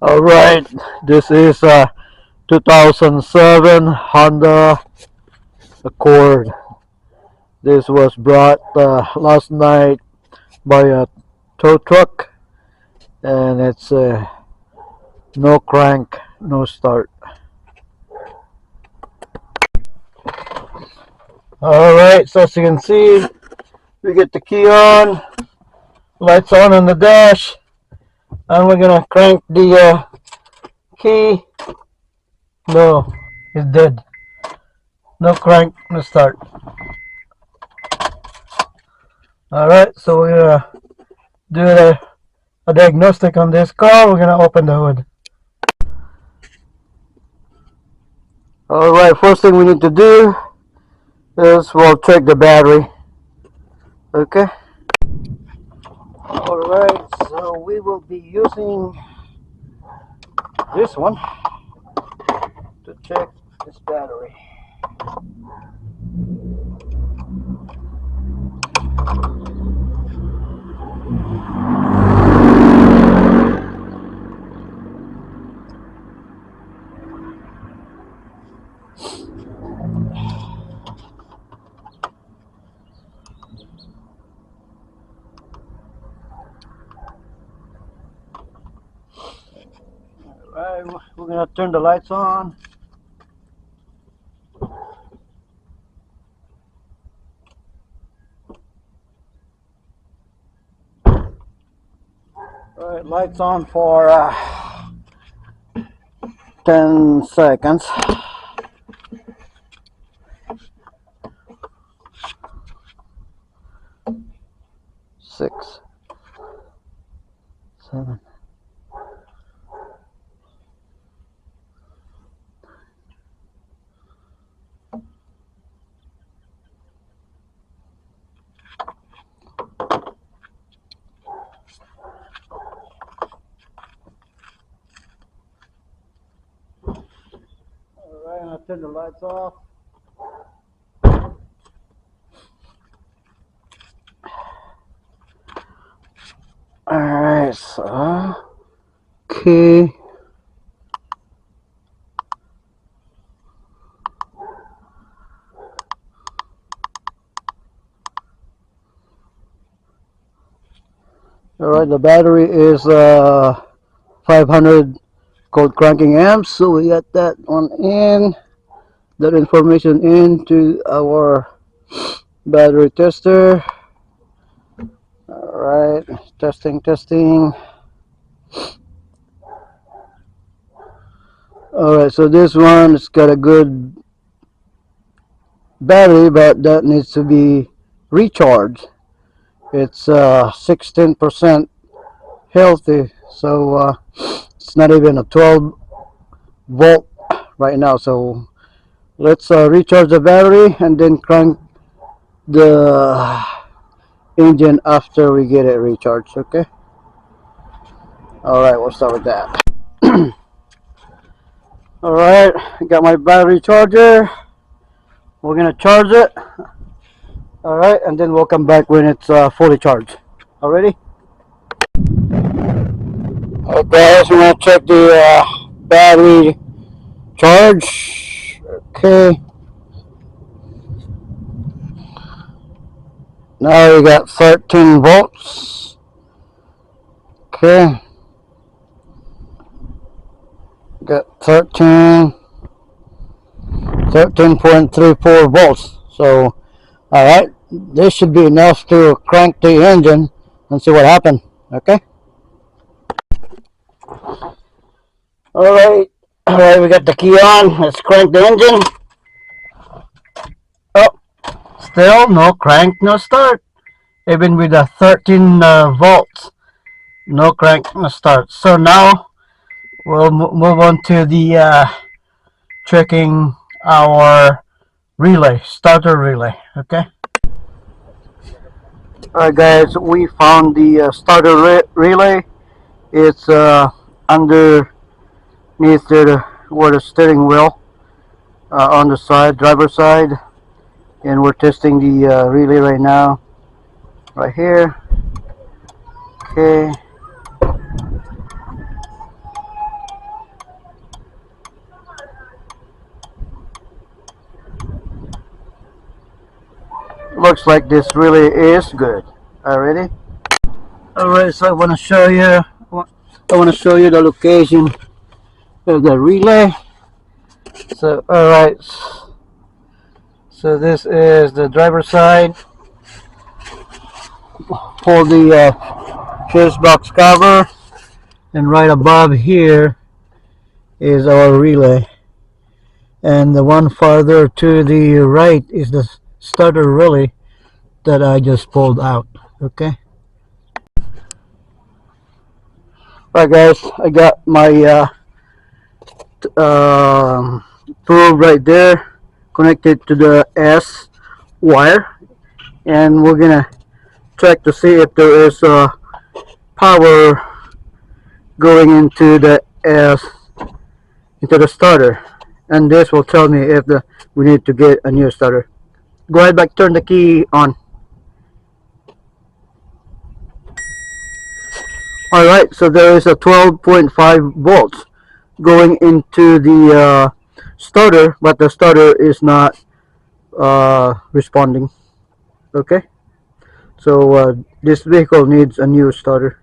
All right, this is a 2007 Honda Accord. This was brought last night by a tow truck, and it's no crank, no start. All right, so as you can see, we get the key on, lights on the dash, and we're gonna crank the key. No, it's dead. No crank, no start. All right, so we're gonna do a diagnostic on this car. We're gonna open the hood. All right, first thing we need to do is we'll check the battery. Okay. All right, so we will be using this one to check this battery. All right, we're gonna turn the lights on. All right, lights on for 10 seconds. 6, 7. All right, I'll turn the lights off. All right, so okay. All right, the battery is 500 cold cranking amps, so we got that on in, that information into our battery tester. All right, testing. All right, so this one has got a good battery, but that needs to be recharged. It's 16% healthy, so it's not even a 12 volt right now. So let's recharge the battery and then crank the engine after we get it recharged. Okay. All right, we'll start with that. All right, I got my battery charger. We're gonna charge it. All right, and then we'll come back when it's fully charged. Already? Okay, so we're gonna check the battery charge. Okay. Now we got 13 volts. Okay. Got 13.34 volts. So, alright, this should be enough to crank the engine and see what happened. Okay. Alright, we got the key on. Let's crank the engine. Oh, still no crank, no start. Even with the 13 volts, no crank, no start. So now we'll move on to the checking our relay, starter relay. Okay. Alright guys, we found the starter relay. It's underneath where the steering wheel, on the side, driver's side, and we're testing the relay right now, right here. Okay. works like this really is good. Alrighty. Alright, so I want to show you. The location of the relay. So alright. So this is the driver's side. Pull the fuse box cover, and right above here is our relay. And the one farther to the right is the starter relay that I just pulled out. Okay. Alright guys, I got my probe right there connected to the S wire, and we're gonna check to see if there is power going into the starter, and this will tell me if we need to get a new starter. Go ahead, back, turn the key on. Alright, so there is a 12.5 volts going into the starter, but the starter is not responding. Okay, so this vehicle needs a new starter.